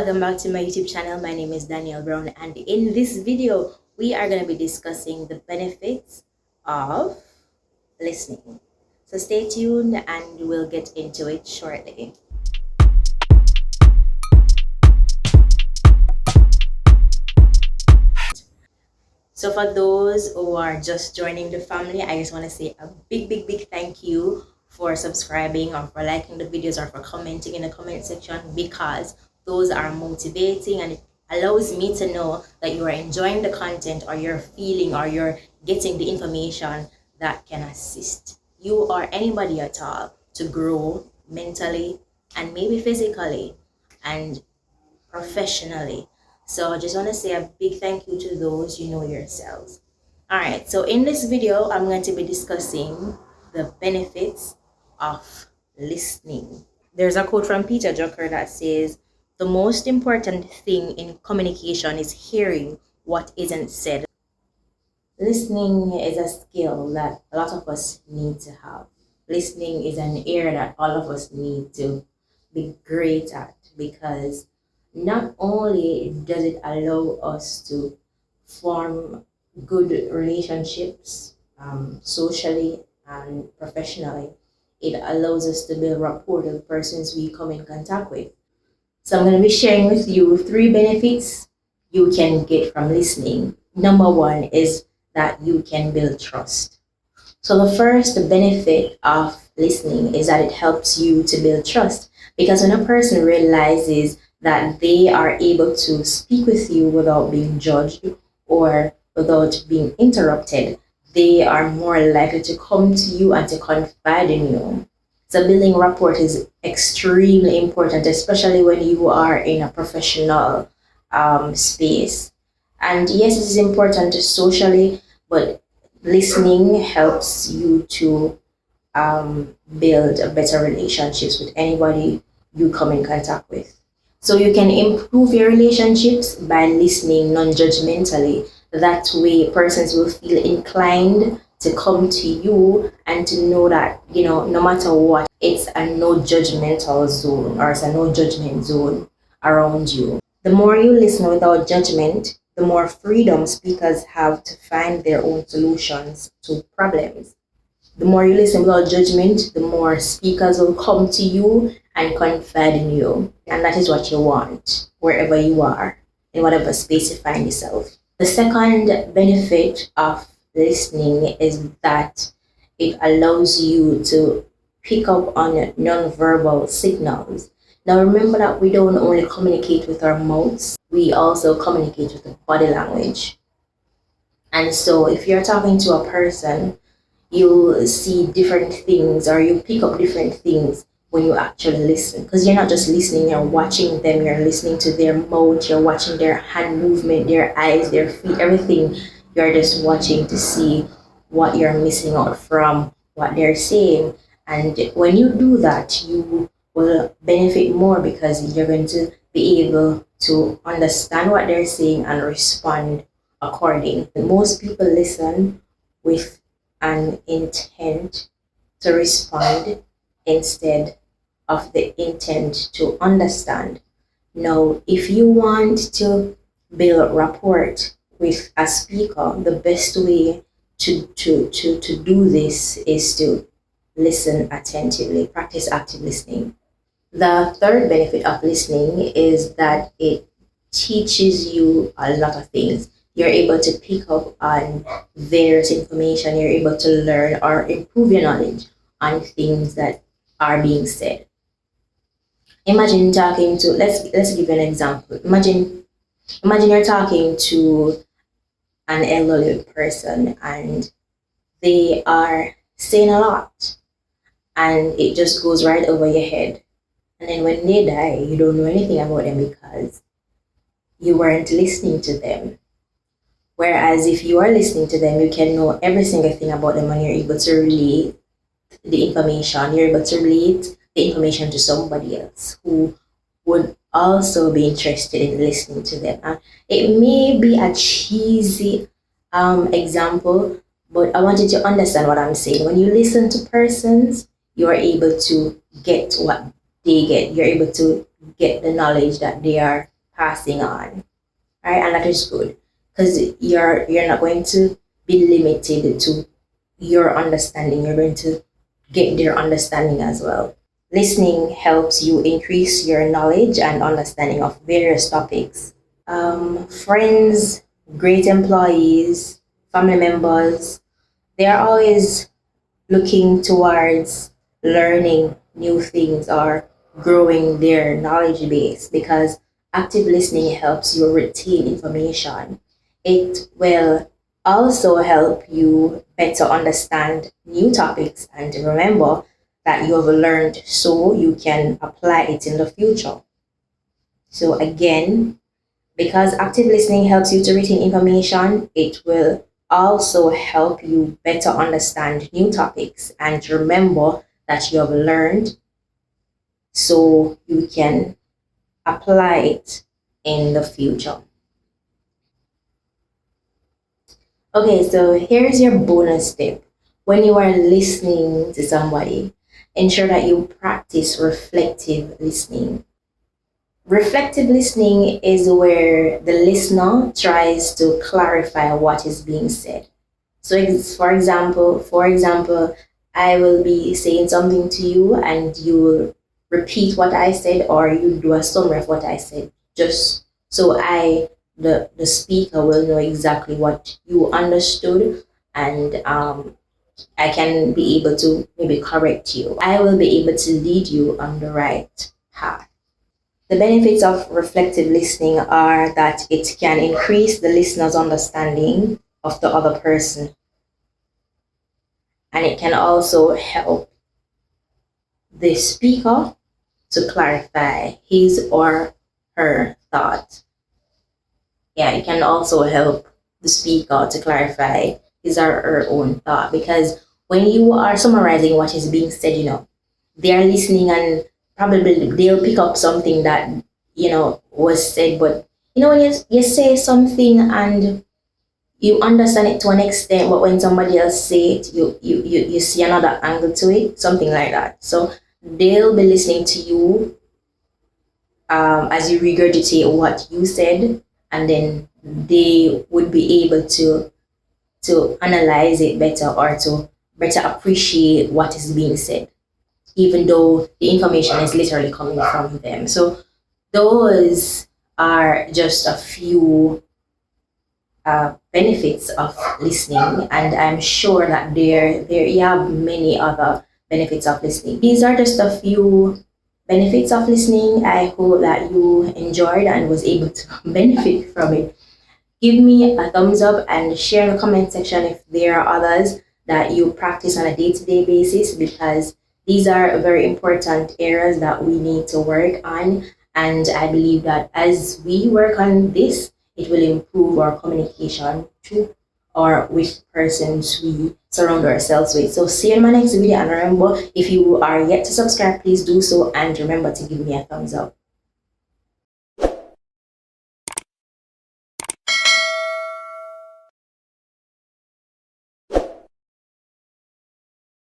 welcome back to my YouTube channel. My name is Danniell Brown, and in this video we are going to be discussing the benefits of listening. So stay tuned and we'll get into it shortly. So for those who are just joining the family, I just want to say a big thank you for subscribing or for liking the videos or for commenting in the comment section, because those are motivating and it allows me to know that you are enjoying the content or you're feeling or you're getting the information that can assist you or anybody at all to grow mentally and maybe physically and professionally. So I just want to say a big thank you to those you know yourselves. All right, so in this video, I'm going to be discussing the benefits of listening. There's a quote from Peter Drucker that says, "The most important thing in communication is hearing what isn't said." Listening is a skill that a lot of us need to have. Listening is an area that all of us need to be great at, because not only does it allow us to form good relationships socially and professionally, it allows us to build rapport with the persons we come in contact with. So I'm going to be sharing with you 3 benefits you can get from listening. Number 1 is that you can build trust. So the first benefit of listening is that it helps you to build trust, because when a person realizes that they are able to speak with you without being judged or without being interrupted, they are more likely to come to you and to confide in you. So building rapport is extremely important, especially when you are in a professional space. And yes, it is important socially, but listening helps you to build a better relationships with anybody you come in contact with. So you can improve your relationships by listening non-judgmentally. That way persons will feel inclined to come to you and to know that, no matter what, it's a no judgmental zone, or it's a no judgment zone around you. The more you listen without judgment, the more freedom speakers have to find their own solutions to problems. The more you listen without judgment, the more speakers will come to you and confide in you. And that is what you want, wherever you are, in whatever space you find yourself. The second benefit of listening is that it allows you to pick up on nonverbal signals. Now remember that we don't only communicate with our mouths, we also communicate with the body language. And so if you're talking to a person, you'll see different things, or you pick up different things when you actually listen, because you're not just listening, you're watching them, you're listening to their mouth, you're watching their hand movement, their eyes, their feet, everything. You're just watching to see what you're missing out from what they're saying. And when you do that, you will benefit more, because you're going to be able to understand what they're saying and respond accordingly. Most people listen with an intent to respond instead of the intent to understand. Now, if you want to build rapport with a speaker, the best way to do this is to listen attentively, practice active listening. The third benefit of listening is that it teaches you a lot of things. You're able to pick up on various information, you're able to learn or improve your knowledge on things that are being said. Imagine talking to, let's give you an example. Imagine you're talking to an elderly person and they are saying a lot and it just goes right over your head. And then when they die, you don't know anything about them because you weren't listening to them. Whereas if you are listening to them, you can know every single thing about them and you're able to relate the information. You're able to relate the information to somebody else who would also be interested in listening to them. And it may be a cheesy example, but I want you to understand what I'm saying. When you listen to persons, you are able to get what they get. You're able to get the knowledge that they are passing on. Right? And that is good because you're not going to be limited to your understanding. You're going to get their understanding as well. Listening helps you increase your knowledge and understanding of various topics. Friends, great employees, family members, they are always looking towards learning new things or growing their knowledge base because active listening helps you retain information. It will also help you better understand new topics and remember that you have learned so you can apply it in the future. So, again, because active listening helps you to retain information, it will also help you better understand new topics and remember that you have learned so you can apply it in the future. Okay, so here's your bonus tip. When you are listening to somebody, ensure that you practice reflective listening. Reflective listening is where the listener tries to clarify what is being said. So, for example, I will be saying something to you, and you will repeat what I said, or you do a summary of what I said, just so the speaker will know exactly what you understood, and I can be able to maybe correct you. I will be able to lead you on the right path. The benefits of reflective listening are that it can increase the listener's understanding of the other person, and it can also help the speaker to clarify his or her thought. Yeah, it can also help the speaker to clarify his or her own thought because when you are summarizing what is being said, they are listening and probably they'll pick up something that was said. But when you say something and you understand it to an extent, but when somebody else say it, you see another angle to it, something like that. So they'll be listening to you as you regurgitate what you said, and then they would be able to analyze it better or to better appreciate what is being said, even though the information is literally coming from them. So those are just a few benefits of listening, and I'm sure that there you have many other benefits of listening. These are just a few benefits of listening. I hope that you enjoyed and was able to benefit from it. Give me a thumbs up and share in the comment section if there are others that you practice on a day-to-day basis, because these are very important areas that we need to work on. And I believe that as we work on this, it will improve our communication to or with persons we surround ourselves with. So see you in my next video, and remember, if you are yet to subscribe, please do so, and remember to give me a thumbs up.